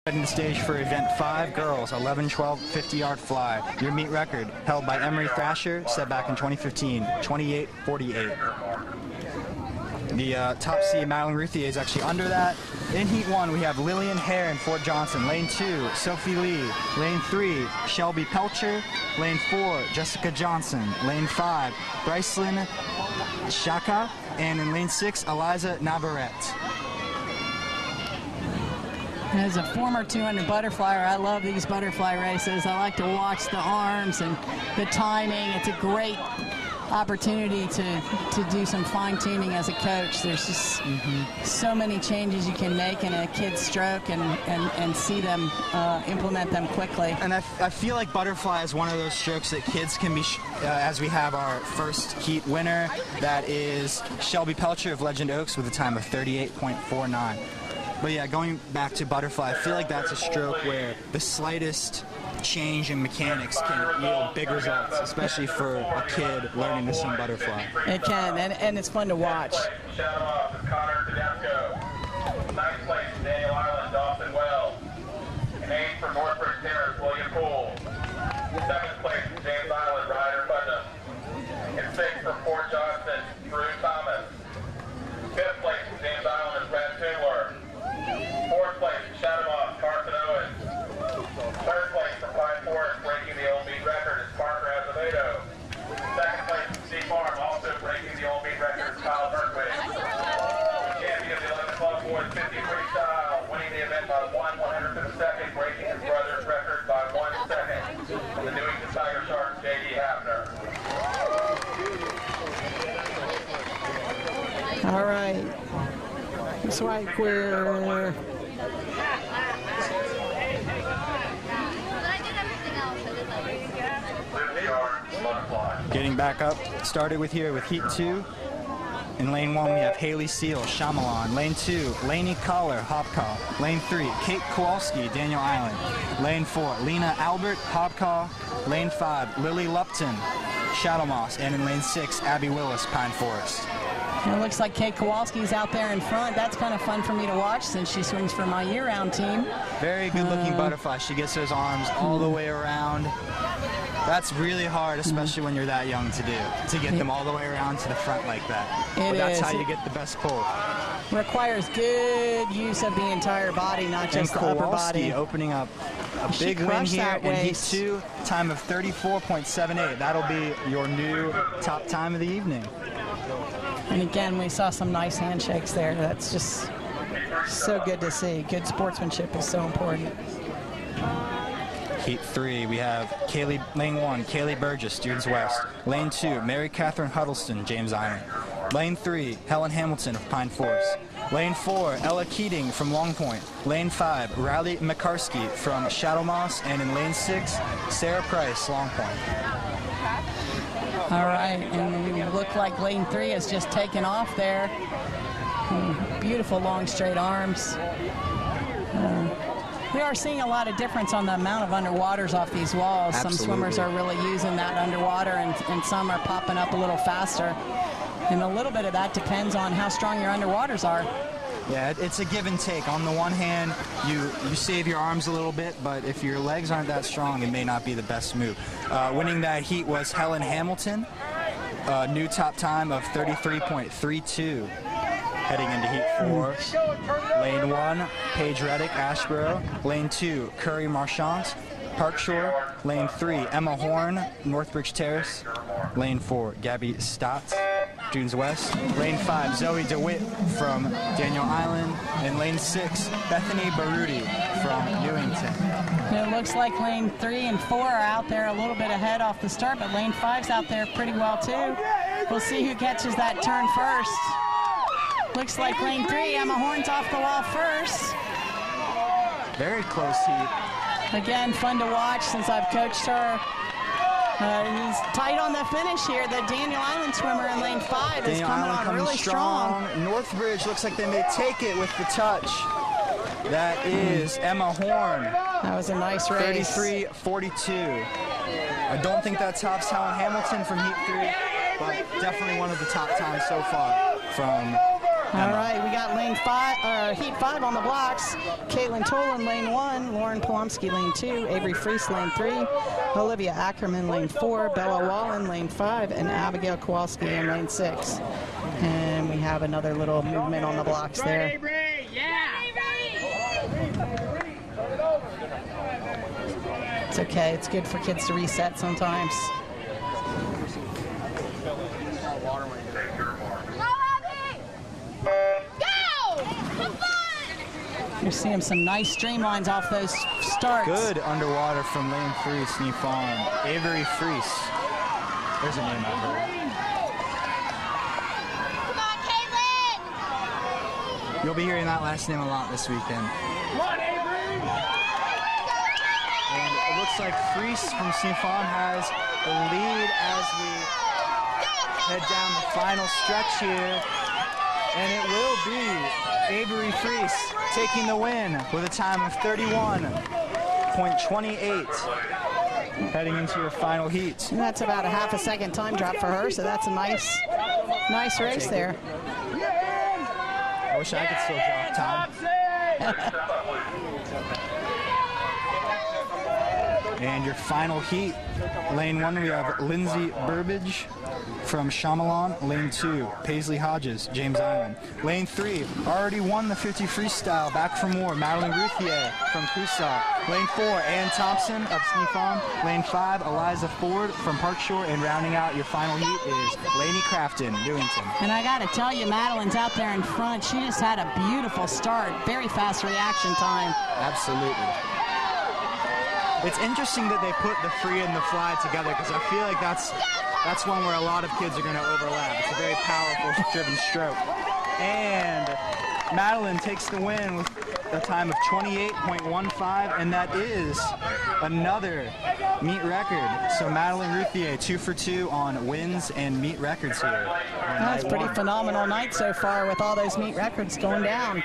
Setting the stage for event 5, girls, 11-12 50-yard fly. Your meet record held by Emery Thrasher, set back in 2015, 28:48. The top seed, Madeline Ruthier, is actually under that. In Heat 1, we have Lillian Hare and Fort Johnson. Lane 2, Sophie Lee. Lane 3, Shelby Pelcher. Lane 4, Jessica Johnson. Lane 5, Brycelyn Shaka. And in lane 6, Eliza Navarrete. As a former 200 butterflyer, I love these butterfly races. I like to watch the arms and the timing. It's a great opportunity to do some fine-tuning as a coach. There's just so many changes you can make in a kid's stroke and see them implement them quickly. And I feel like butterfly is one of those strokes that kids can be, as we have our first heat winner, that is Shelby Pelcher of Legend Oaks with a time of 38.49. But yeah, going back to butterfly, I feel like that's a stroke where the slightest change in mechanics can yield big results, especially for a kid learning to swim butterfly. It can, and it's fun to watch. Ninth place, Daniel Island, Dawson Wells. And 8th for Northbridge Terrace, William Poole. 7th place, James Island, Ryder Putnam. And 6th for Fort Johnson, Drew Thomas. 5th place, James Island, is Brad Tindler. 4th place, Chatham, Carson Owens. 3rd place for Pine Forest, breaking the old meet record, is Parker Azevedo. 2nd place, Sea Farm, also breaking the old meet record, is Kyle Bergwig. Champion of the 11 Club Boys 50 freestyle, winning the event by 1/102nd, breaking his brother's record by 1 second. And the Newington Tiger Sharks, J.D. Hafner. All right. Looks like we're getting back up, started with here with Heat 2. In lane 1, we have Haley Seal, Shyamalan. Lane 2, Lainey Collar, Hopcaw. Lane 3, Kate Kowalski, Daniel Island. Lane 4, Lena Albert, Hopcaw. Lane 5, Lily Lupton, Shadow Moss. And in lane 6, Abby Willis, Pine Forest. And it looks like Kate Kowalski's out there in front. That's kind of fun for me to watch since she swims for my year-round team. Very good-looking butterfly. She gets those arms all the way around. That's really hard, especially when you're that young to do, to get them all the way around to the front like that. But that's how you get the best pull. Requires good use of the entire body, not just the upper body. Opening up a big win here in Heat 2, time of 34.78. That'll be your new top time of the evening. And again, we saw some nice handshakes there. That's just so good to see. Good sportsmanship is so important. Heat 3, we have lane 1, Kaylee Burgess, Students West. Lane 2, Mary Catherine Huddleston, James Island. Lane 3, Helen Hamilton of Pine Forest. Lane 4, Ella Keating from Long Point. Lane 5, Riley McCarsky from Shadow Moss. And in lane 6, Sarah Price, Long Point. All right, and it looked like lane 3 has just taken off there. Beautiful long straight arms. We are seeing a lot of difference on the amount of underwaters off these walls. Absolutely. Some swimmers are really using that underwater, and some are popping up a little faster. And a little bit of that depends on how strong your underwaters are. Yeah, it's a give and take. On the one hand, you save your arms a little bit, but if your legs aren't that strong, it may not be the best move. Winning that heat was Helen Hamilton, new top time of 33.32. Heading into Heat 4. Lane 1, Paige Reddick, Ashboro. Lane 2, Curry Marchant, Parkshore. Lane 3, Emma Horn, Northbridge Terrace. Lane 4, Gabby Stotts, Dunes West. Lane 5, Zoe DeWitt from Daniel Island. And lane 6, Bethany Baruti from Newington. It looks like lane 3 and 4 are out there a little bit ahead off the start, but lane 5's out there pretty well too. We'll see who catches that turn first. Looks like lane 3, Emma Horn's off the wall first. Very close heat. Again, fun to watch since I've coached her. He's tight on the finish here. The Daniel Island swimmer in lane 5 is coming on really strong. Northbridge looks like they may take it with the touch. That is Emma Horn. That was a nice race. 33.42. I don't think that tops Helen Hamilton from Heat 3, but definitely one of the top times so far from All right, we got Heat 5 on the blocks. Caitlin Tolan, lane 1. Lauren Polomsky, lane 2. Avery Freese, lane 3. Olivia Ackerman, lane 4. Bella Wallen, lane 5. And Abigail Kowalski in lane 6. And we have another little movement on the blocks there. It's okay. It's good for kids to reset sometimes. You're seeing some nice streamlines off those starts. Good underwater from lane 3, Sneak Farm. Avery Freese. There's a name out there. Come on, Caitlin! You'll be hearing that last name a lot this weekend. And it looks like Freese from Sneak Farm has the lead as we head down the final stretch here. And it will be Avery Freese taking the win with a time of 31.28 heading into your final heat. And that's about a half a second time drop for her, so that's a nice race there. I wish I could still drop time. And your final heat, lane 1, we have Lindsay Burbage from Shyamalan. Lane 2, Paisley Hodges, James Island. Lane 3, already won the 50 freestyle, back for more, Madeline Routhier from Coosaw. Lane 4, Ann Thompson of Sneak Farm. Lane 5, Eliza Ford from Park Shore. And rounding out your final heat is Lainey Crafton, Newington. And I got to tell you, Madeline's out there in front. She just had a beautiful start, very fast reaction time. Absolutely. It's interesting that they put the free and the fly together because I feel like that's one where a lot of kids are going to overlap. It's a very powerful driven stroke. And Madeline takes the win with a time of 28.15, and that is another meet record. So Madeline Routhier, 2 for 2 on wins and meet records here. That's a pretty phenomenal night so far with all those meet records going down.